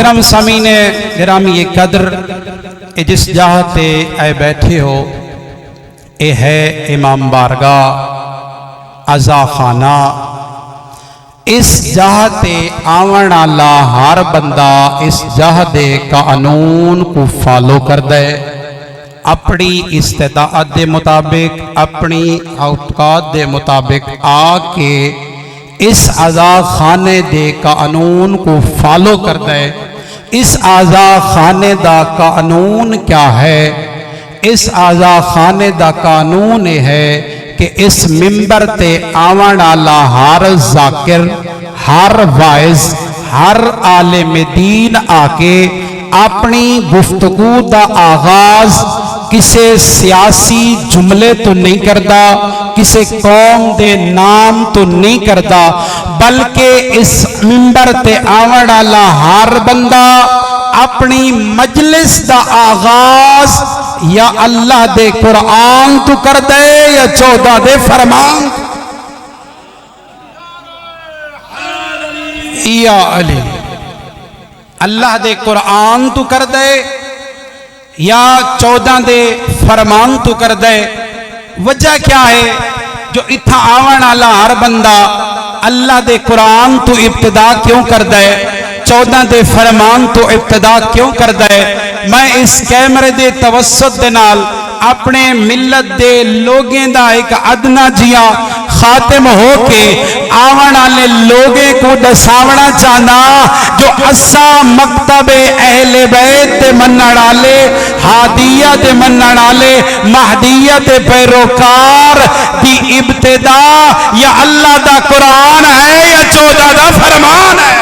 محترم سامعین گرامی قدر، جس جہاں تے اے بیٹھے ہو اے ہے امام بارگاہ عزا خانہ۔ اس جہاں تے آون والا ہر بندہ اس جہاں دے قانون کو فالو کر دے، اپنی استطاعت دے مطابق، اپنی اوقات دے مطابق آ کے اس عزا خانے دے قانون کو فالو کر دے۔ اس عزا خانے دا قانون کیا ہے؟ اس عزا خانے دا قانون ہے کہ اس منبر تے آون والا ہر ذاکر، ہر واعظ، ہر عالم دین آ کے اپنی گفتگو دا آغاز کسے سیاسی جملے تو نہیں کردا، کسے قوم دے نام تو نہیں کردا، بلکہ اس منبر تے آون والا ہر بندہ اپنی مجلس دا آغاز یا اللہ دے قرآن تو کر دے یا 14 دے فرمان یا علی، اللہ دے قرآن تو کر دے یا 14 دے فرمان تو کر دے۔ وجہ کیا ہے جو اتھا آون والا ہر بندہ اللہ دے قرآن تو ابتدا کیوں کر دے، 14 دے فرمان تو ابتدا کیوں کر دے؟ میں اس کیمرے دے توسط دے نال اپنے ملت دے لوگیں دا ایک ادنا جیا خاتم ہو کے آون والے لوگیں کو دساونا چاہنا جو اسا مکتب اہل بیت دے منن والے، ہادیہ دے منن والے، مہدیہ دے پیروکار دی ابتدا یا اللہ دا قرآن ہے یا 14 دا فرمان ہے۔